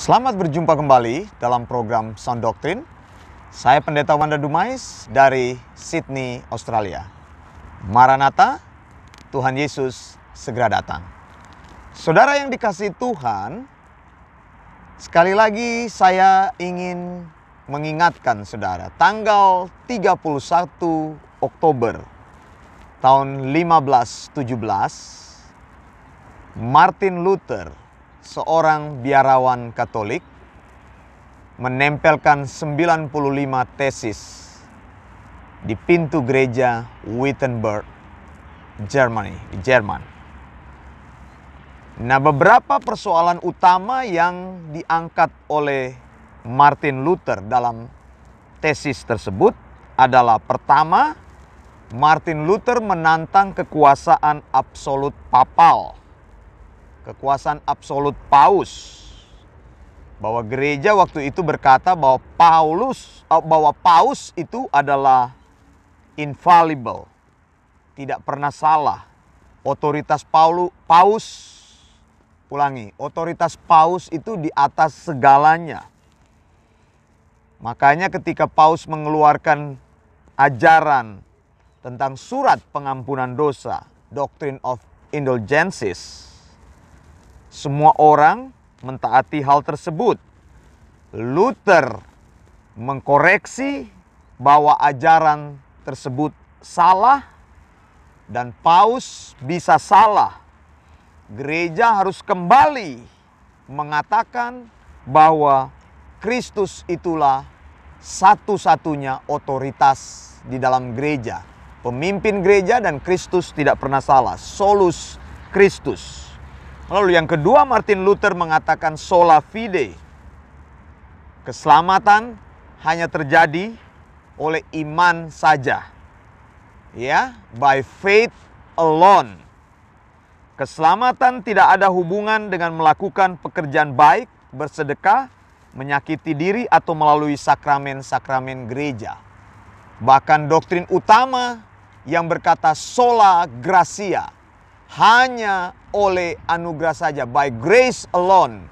Selamat berjumpa kembali dalam program Sound Doctrine. Saya Pendeta Wanda Dumais dari Sydney, Australia. Maranatha, Tuhan Yesus segera datang. Saudara yang dikasihi Tuhan, sekali lagi saya ingin mengingatkan saudara, tanggal 31 Oktober tahun 1517, Martin Luther, seorang biarawan Katolik, menempelkan 95 tesis di pintu gereja Wittenberg, Jerman. Nah, beberapa persoalan utama yang diangkat oleh Martin Luther dalam tesis tersebut adalah: pertama, Martin Luther menantang kekuasaan absolut papal, kekuasaan absolut paus, bahwa gereja waktu itu berkata bahwa paus itu adalah infallible, tidak pernah salah. Otoritas otoritas paus itu di atas segalanya. Makanya ketika paus mengeluarkan ajaran tentang surat pengampunan dosa, Doctrine of Indulgences, semua orang mentaati hal tersebut. Luther mengkoreksi bahwa ajaran tersebut salah dan paus bisa salah. Gereja harus kembali mengatakan bahwa Kristus itulah satu-satunya otoritas di dalam gereja. Pemimpin gereja dan Kristus tidak pernah salah. Solus Christus. Lalu yang kedua, Martin Luther mengatakan sola fide. Keselamatan hanya terjadi oleh iman saja. Ya, by faith alone. Keselamatan tidak ada hubungan dengan melakukan pekerjaan baik, bersedekah, menyakiti diri atau melalui sakramen-sakramen gereja. Bahkan doktrin utama yang berkata sola gratia, hanya oleh anugerah saja, by grace alone.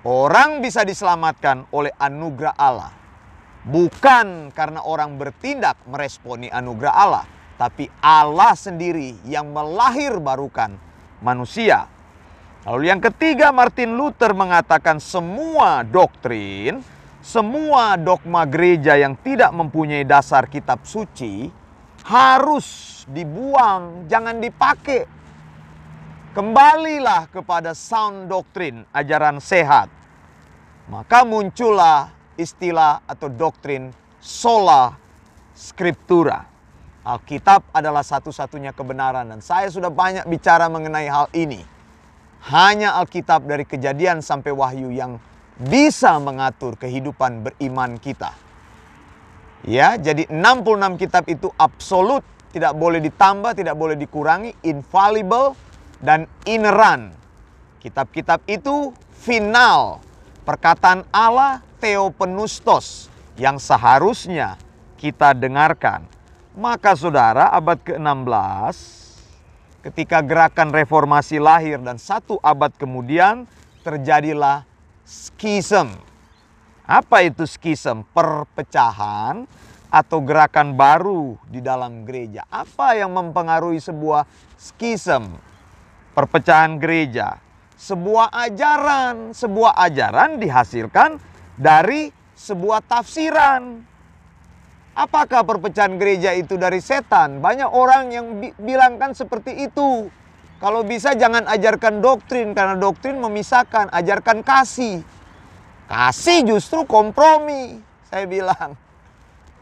Orang bisa diselamatkan oleh anugerah Allah. Bukan karena orang bertindak meresponi anugerah Allah, tapi Allah sendiri yang melahirbarukan manusia. Lalu yang ketiga, Martin Luther mengatakan semua doktrin, semua dogma gereja yang tidak mempunyai dasar kitab suci harus dibuang, jangan dipakai. Kembalilah kepada sound doctrine, ajaran sehat. Maka muncullah istilah atau doktrin sola scriptura. Alkitab adalah satu-satunya kebenaran, dan saya sudah banyak bicara mengenai hal ini. Hanya Alkitab dari Kejadian sampai Wahyu yang bisa mengatur kehidupan beriman kita. Ya, jadi 66 kitab itu absolut, tidak boleh ditambah, tidak boleh dikurangi, infallible dan ineran. Kitab-kitab itu final, perkataan Allah theopneustos yang seharusnya kita dengarkan. Maka saudara, abad ke-16 ketika gerakan reformasi lahir dan satu abad kemudian terjadilah skism. Apa itu skism? Perpecahan atau gerakan baru di dalam gereja. Apa yang mempengaruhi sebuah skism? Perpecahan gereja. Sebuah ajaran dihasilkan dari sebuah tafsiran. Apakah perpecahan gereja itu dari setan? Banyak orang yang bilangkan seperti itu. Kalau bisa jangan ajarkan doktrin, karena doktrin memisahkan. Ajarkan kasih. Kasih justru kompromi, saya bilang.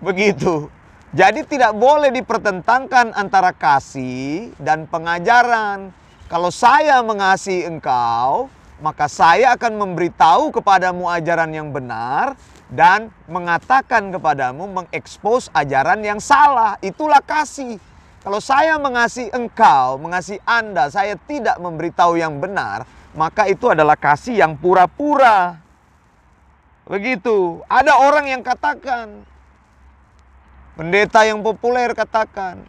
Begitu. Jadi tidak boleh dipertentangkan antara kasih dan pengajaran. Kalau saya mengasihi engkau, maka saya akan memberitahu kepadamu ajaran yang benar dan mengatakan kepadamu, mengekspos ajaran yang salah. Itulah kasih. Kalau saya mengasihi engkau, mengasihi Anda, saya tidak memberitahu yang benar, maka itu adalah kasih yang pura-pura. Begitu. Ada orang yang katakan, pendeta yang populer katakan,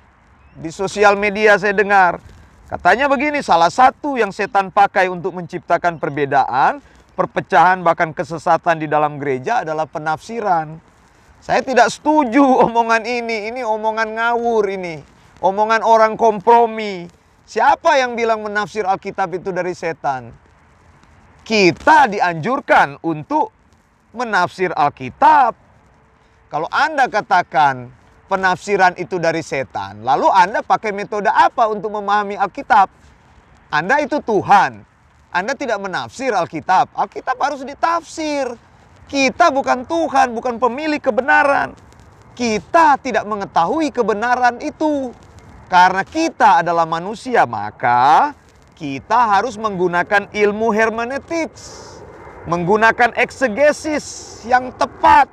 di sosial media saya dengar, katanya begini, salah satu yang setan pakai untuk menciptakan perbedaan, perpecahan bahkan kesesatan di dalam gereja adalah penafsiran. Saya tidak setuju omongan ini omongan ngawur ini. Omongan orang kompromi. Siapa yang bilang menafsir Alkitab itu dari setan? Kita dianjurkan untuk menafsir Alkitab. Kalau Anda katakan penafsiran itu dari setan, lalu Anda pakai metode apa untuk memahami Alkitab? Anda itu Tuhan. Anda tidak menafsir Alkitab. Alkitab harus ditafsir. Kita bukan Tuhan, bukan pemilik kebenaran. Kita tidak mengetahui kebenaran itu. Karena kita adalah manusia, maka kita harus menggunakan ilmu hermeneutics. Menggunakan eksegesis yang tepat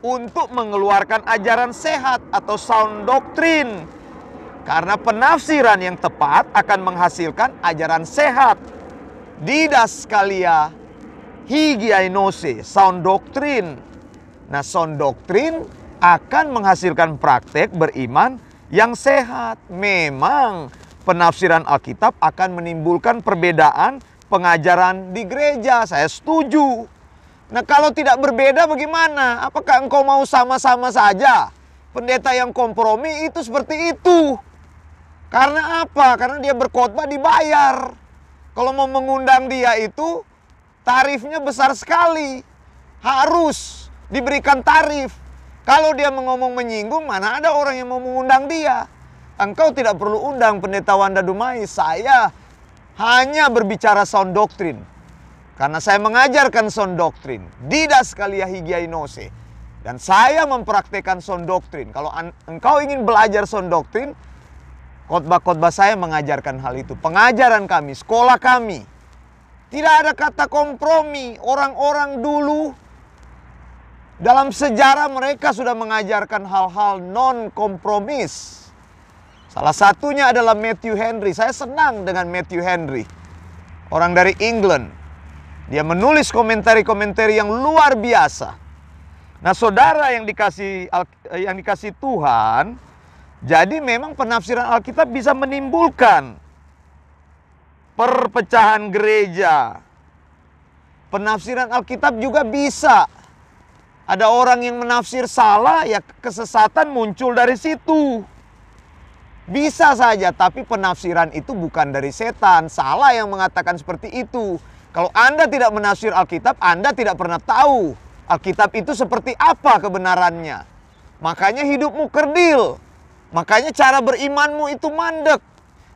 untuk mengeluarkan ajaran sehat atau sound doctrine. Karena penafsiran yang tepat akan menghasilkan ajaran sehat. Didaskalia hygienose, sound doctrine. Nah, sound doctrine akan menghasilkan praktek beriman yang sehat. Memang penafsiran Alkitab akan menimbulkan perbedaan pengajaran di gereja. Saya setuju. Nah, kalau tidak berbeda bagaimana? Apakah engkau mau sama-sama saja? Pendeta yang kompromi itu seperti itu. Karena apa? Karena dia berkhotbah dibayar. Kalau mau mengundang dia itu tarifnya besar sekali. Harus diberikan tarif. Kalau dia ngomong menyinggung, mana ada orang yang mau mengundang dia. Engkau tidak perlu undang Pendeta Wanda Dumais. Saya hanya berbicara sound doctrine. Karena saya mengajarkan sound doctrine. Didaskalia hygienose. Dan saya mempraktekkan sound doctrine. Kalau engkau ingin belajar sound doctrine, khotbah-khotbah saya mengajarkan hal itu. Pengajaran kami, sekolah kami. Tidak ada kata kompromi. Orang-orang dulu dalam sejarah mereka sudah mengajarkan hal-hal non-kompromis. Salah satunya adalah Matthew Henry. Saya senang dengan Matthew Henry. Orang dari England. Dia menulis komentari-komentari yang luar biasa. Nah, saudara yang dikasih Tuhan, jadi memang penafsiran Alkitab bisa menimbulkan perpecahan gereja. Penafsiran Alkitab juga bisa. Ada orang yang menafsir salah, ya kesesatan muncul dari situ. Bisa saja, tapi penafsiran itu bukan dari setan. Salah yang mengatakan seperti itu. Kalau Anda tidak menafsir Alkitab, Anda tidak pernah tahu Alkitab itu seperti apa kebenarannya. Makanya hidupmu kerdil. Makanya cara berimanmu itu mandek.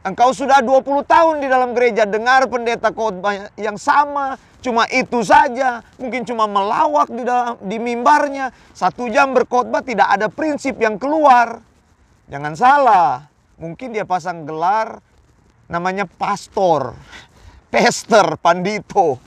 Engkau sudah 20 tahun di dalam gereja, dengar pendeta khotbah yang sama, cuma itu saja. Mungkin cuma melawak di mimbarnya. 1 jam berkhotbah tidak ada prinsip yang keluar. Jangan salah. Mungkin dia pasang gelar namanya pastor, pester, pandito.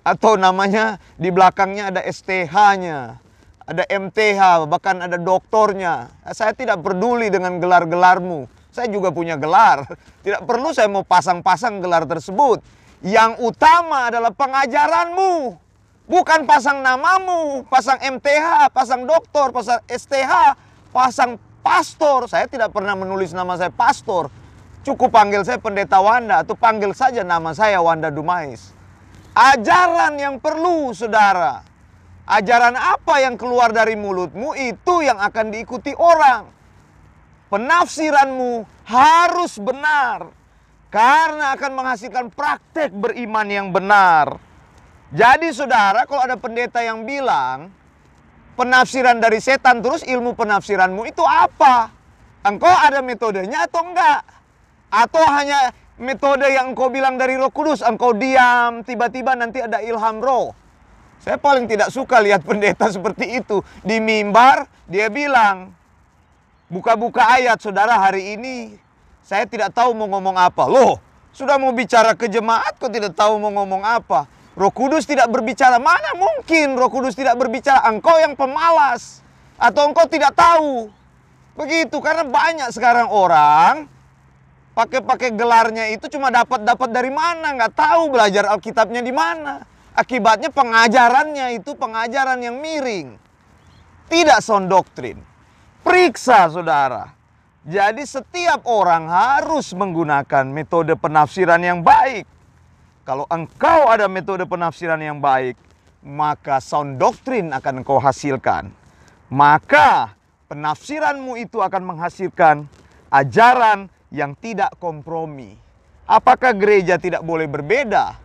Atau namanya di belakangnya ada STH-nya, ada MTH, bahkan ada doktornya. Saya tidak peduli dengan gelar-gelarmu. Saya juga punya gelar. Tidak perlu saya mau pasang-pasang gelar tersebut. Yang utama adalah pengajaranmu. Bukan pasang namamu, pasang MTH, pasang doktor, pasang STH, pasang pastor. Saya tidak pernah menulis nama saya pastor. Cukup panggil saya Pendeta Wanda atau panggil saja nama saya Wanda Dumais. Ajaran yang perlu, saudara. Ajaran apa yang keluar dari mulutmu itu yang akan diikuti orang. Penafsiranmu harus benar. Karena akan menghasilkan praktek beriman yang benar. Jadi saudara, kalau ada pendeta yang bilang penafsiran dari setan, terus ilmu penafsiranmu itu apa? Engkau ada metodenya atau enggak? Atau hanya metode yang engkau bilang dari Roh Kudus, engkau diam, tiba-tiba nanti ada ilham roh. Saya paling tidak suka lihat pendeta seperti itu. Di mimbar dia bilang, buka-buka ayat, saudara hari ini saya tidak tahu mau ngomong apa. Loh, sudah mau bicara ke jemaat kok tidak tahu mau ngomong apa? Roh Kudus tidak berbicara. Mana mungkin Roh Kudus tidak berbicara? Engkau yang pemalas. Atau engkau tidak tahu. Begitu, karena banyak sekarang orang pakai gelarnya itu cuma dapat dari mana, nggak tahu belajar Alkitabnya di mana. Akibatnya pengajarannya itu pengajaran yang miring. Tidak sound doctrine. Periksa, saudara. Jadi setiap orang harus menggunakan metode penafsiran yang baik. Kalau engkau ada metode penafsiran yang baik, maka sound doktrin akan engkau hasilkan. Maka penafsiranmu itu akan menghasilkan ajaran yang tidak kompromi. Apakah gereja tidak boleh berbeda?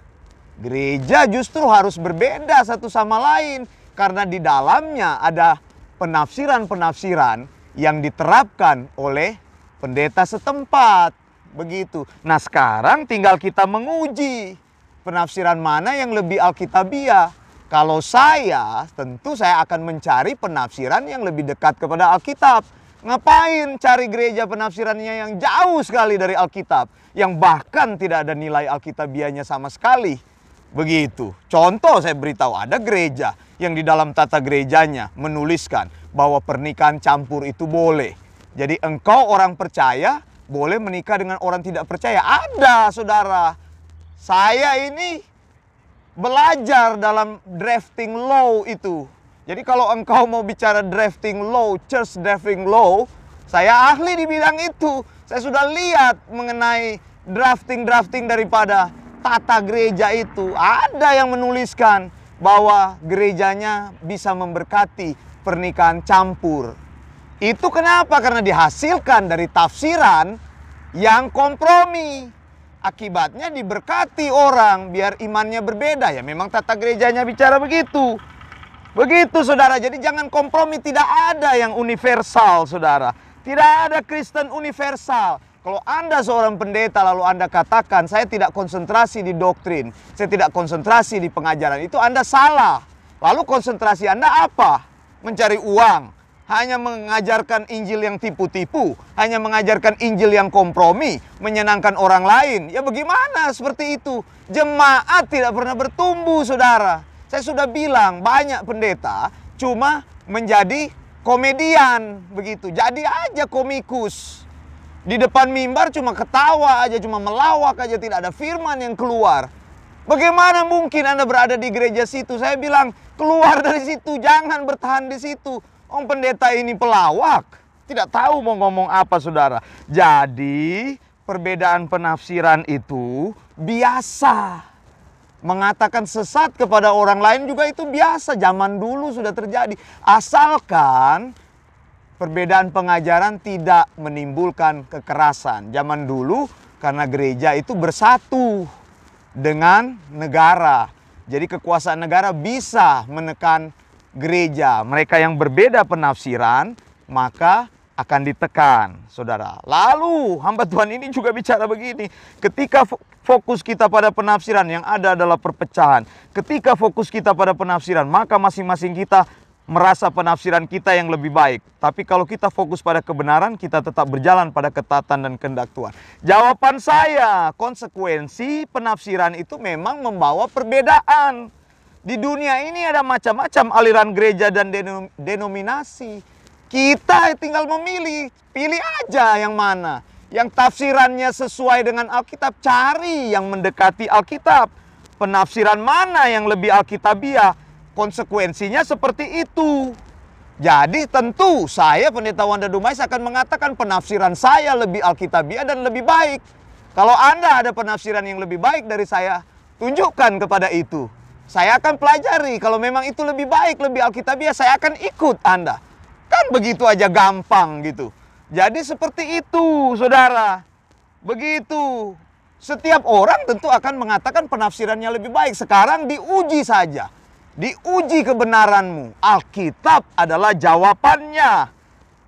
Gereja justru harus berbeda satu sama lain. Karena di dalamnya ada penafsiran-penafsiran yang diterapkan oleh pendeta setempat. Begitu. Nah sekarang tinggal kita menguji penafsiran mana yang lebih alkitabiah. Kalau saya, tentu saya akan mencari penafsiran yang lebih dekat kepada Alkitab. Ngapain cari gereja penafsirannya yang jauh sekali dari Alkitab, yang bahkan tidak ada nilai alkitabiahnya sama sekali. Begitu. Contoh saya beritahu, ada gereja yang di dalam tata gerejanya menuliskan bahwa pernikahan campur itu boleh. Jadi engkau orang percaya boleh menikah dengan orang tidak percaya. Ada, saudara. Saya ini belajar dalam drafting law itu. Jadi kalau engkau mau bicara drafting law, church drafting law, saya ahli di bidang itu. Saya sudah lihat mengenai drafting daripada tata gereja itu. Ada yang menuliskan bahwa gerejanya bisa memberkati pernikahan campur. Itu kenapa? Karena dihasilkan dari tafsiran yang kompromi. Akibatnya diberkati orang biar imannya berbeda. Ya memang tata gerejanya bicara begitu. Begitu saudara. Jadi jangan kompromi. Tidak ada yang universal saudara. Tidak ada Kristen universal. Kalau Anda seorang pendeta lalu Anda katakan saya tidak konsentrasi di doktrin, saya tidak konsentrasi di pengajaran, itu Anda salah. Lalu konsentrasi Anda apa? Mencari uang. Hanya mengajarkan Injil yang tipu-tipu, hanya mengajarkan Injil yang kompromi, menyenangkan orang lain. Ya bagaimana seperti itu? Jemaat tidak pernah bertumbuh, saudara. Saya sudah bilang, banyak pendeta cuma menjadi komedian, begitu. Jadi aja komikus. Di depan mimbar cuma ketawa aja, cuma melawak aja, tidak ada firman yang keluar. Bagaimana mungkin Anda berada di gereja situ? Saya bilang, keluar dari situ, jangan bertahan di situ. Pendeta ini pelawak, tidak tahu mau ngomong apa saudara. Jadi perbedaan penafsiran itu biasa. Mengatakan sesat kepada orang lain juga itu biasa, zaman dulu sudah terjadi. Asalkan perbedaan pengajaran tidak menimbulkan kekerasan. Zaman dulu karena gereja itu bersatu dengan negara. Jadi kekuasaan negara bisa menekan gereja. Mereka yang berbeda penafsiran maka akan ditekan, saudara. Lalu hamba Tuhan ini juga bicara begini, ketika fokus kita pada penafsiran, yang ada adalah perpecahan. Ketika fokus kita pada penafsiran, maka masing-masing kita merasa penafsiran kita yang lebih baik. Tapi kalau kita fokus pada kebenaran, kita tetap berjalan pada ketatan dan kehendak Tuhan. Jawaban saya, konsekuensi penafsiran itu memang membawa perbedaan. Di dunia ini ada macam-macam aliran gereja dan denominasi. Kita tinggal memilih, pilih aja yang mana. Yang tafsirannya sesuai dengan Alkitab, cari yang mendekati Alkitab. Penafsiran mana yang lebih alkitabiah, konsekuensinya seperti itu. Jadi tentu saya pendeta Wanda Dumais akan mengatakan penafsiran saya lebih alkitabiah dan lebih baik. Kalau Anda ada penafsiran yang lebih baik dari saya, tunjukkan kepada itu. Saya akan pelajari, kalau memang itu lebih baik, lebih alkitabiah, saya akan ikut Anda. Kan begitu aja gampang gitu. Jadi seperti itu, saudara. Begitu. Setiap orang tentu akan mengatakan penafsirannya lebih baik. Sekarang diuji saja. Diuji kebenaranmu. Alkitab adalah jawabannya.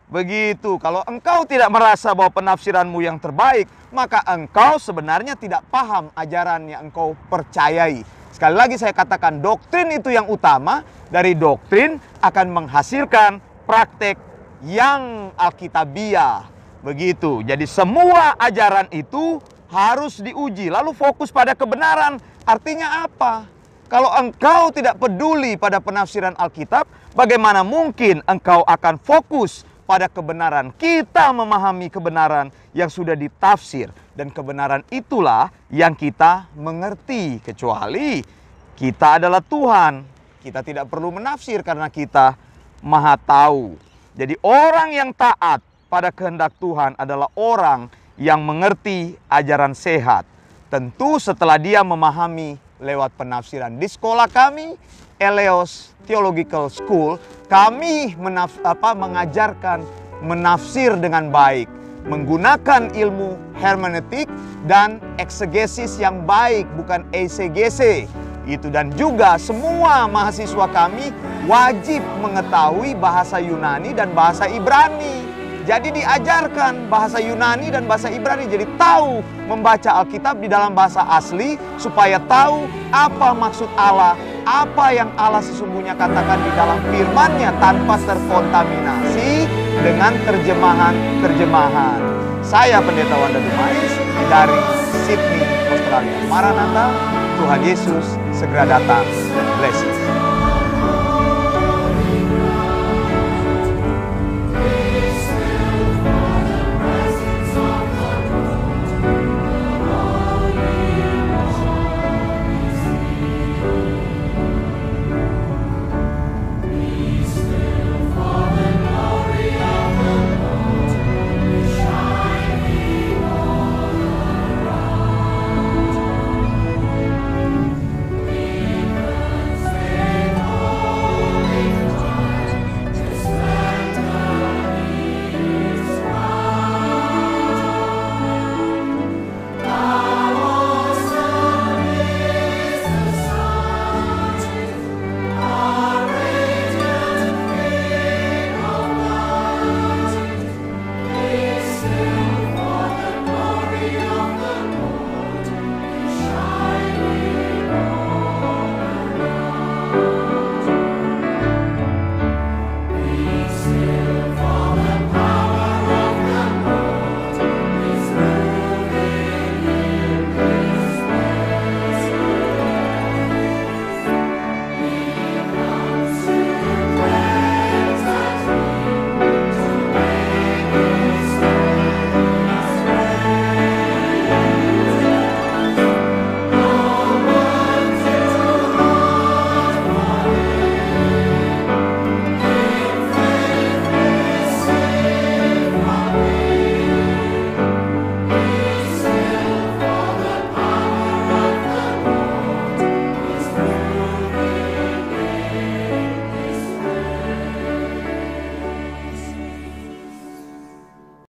Begitu. Kalau engkau tidak merasa bahwa penafsiranmu yang terbaik, maka engkau sebenarnya tidak paham ajaran yang engkau percayai. Sekali lagi saya katakan, doktrin itu yang utama. Dari doktrin akan menghasilkan praktek yang alkitabiah. Begitu. Jadi semua ajaran itu harus diuji. Lalu fokus pada kebenaran. Artinya apa? Kalau engkau tidak peduli pada penafsiran Alkitab, bagaimana mungkin engkau akan fokus pada kebenaran? Kita memahami kebenaran yang sudah ditafsir. Dan kebenaran itulah yang kita mengerti. Kecuali kita adalah Tuhan. Kita tidak perlu menafsir karena kita maha tahu. Jadi orang yang taat pada kehendak Tuhan adalah orang yang mengerti ajaran sehat. Tentu setelah dia memahami lewat penafsiran. Di sekolah kami, Eleos Theological School, kami mengajarkan menafsir dengan baik, menggunakan ilmu hermeneutik dan eksegesis yang baik, bukan exegese. Itu, dan juga semua mahasiswa kami wajib mengetahui bahasa Yunani dan bahasa Ibrani. Jadi diajarkan bahasa Yunani dan bahasa Ibrani. Jadi tahu membaca Alkitab di dalam bahasa asli supaya tahu apa maksud Allah, apa yang Allah sesungguhnya katakan di dalam firman-Nya tanpa terkontaminasi dengan terjemahan-terjemahan. Saya Pendeta Wanda Dumais dari Sydney, Australia. Maranatha, Tuhan Yesus segera datang. Bless you.